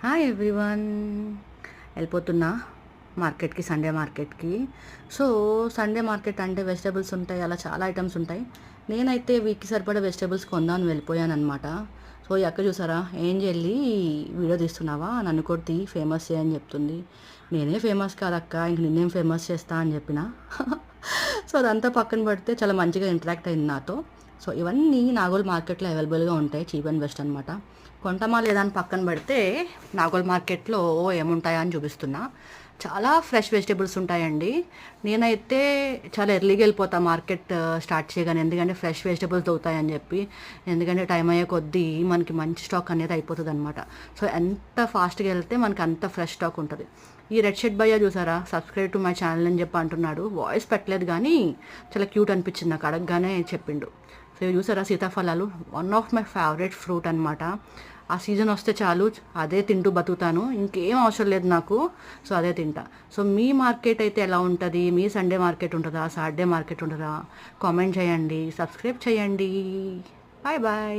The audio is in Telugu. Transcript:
Hi everyone. వెళ్ళిపోతున్నా మార్కెట్కి, సండే మార్కెట్కి. సో సండే మార్కెట్ అంటే వెజిటేబుల్స్ ఉంటాయి, అలా చాలా ఐటమ్స్ ఉంటాయి. నేనైతే వీక్కి సరిపడా వెజిటేబుల్స్ కొందామని వెళ్ళిపోయాను అనమాట. సో ఈ అక్క చూసారా, ఏం చెల్లి వీడియో తీస్తున్నావా, నన్ను కొట్టి ఫేమస్ చేయని చెప్తుంది. నేనే ఫేమస్ కాదక్క, ఇంక నిన్నేం ఫేమస్ చేస్తా అని చెప్పిన. సో అదంతా పక్కన పెడితే చాలా మంచిగా ఇంటరాక్ట్ అయింది నాతో. సో ఇవన్నీ నాగోల్ మార్కెట్లో అవైలబుల్గా ఉంటాయి, చీప్ అండ్ బెస్ట్ అనమాట. కొంటమా లేదా అని పక్కన పెడితే నాగోల్ మార్కెట్లో ఏముంటాయా అని చూపిస్తున్నా. చాలా ఫ్రెష్ వెజిటేబుల్స్ ఉంటాయండి. నేనైతే చాలా ఎర్లీగా వెళ్ళిపోతా మార్కెట్ స్టార్ట్ చేయగానే, ఎందుకంటే ఫ్రెష్ వెజిటేబుల్స్ దొరుకుతాయని చెప్పి. ఎందుకంటే టైం అయ్యే కొద్దీ మనకి మంచి స్టాక్ అనేది అయిపోతుంది అనమాట. సో ఎంత ఫాస్ట్గా వెళ్తే మనకి అంత ఫ్రెష్ స్టాక్ ఉంటుంది. ఈ రెడ్ షర్ట్ భయ్యా చూసారా, సబ్స్క్రైబ్ టు మై ఛానల్ అని చెప్పి అంటున్నాడు. వాయిస్ పెట్టలేదు కానీ చాలా క్యూట్ అనిపించింది నాకు, అడగగానే చెప్పిండు. సో ఇవి చూసారా, సీతాఫలాలు one of my favourite fruit అనమాట. ఆ సీజన్ వస్తే చాలు, అదే తింటూ బతుకుతాను, ఇంకేం అవసరం లేదు నాకు. సో అదే తింటా. సో మీ మార్కెట్ అయితే ఎలా ఉంటుంది? మీ సండే మార్కెట్ ఉంటుందా, సాటర్డే మార్కెట్ ఉంటుందా? కామెంట్ చేయండి, సబ్స్క్రైబ్ చేయండి. Bye bye.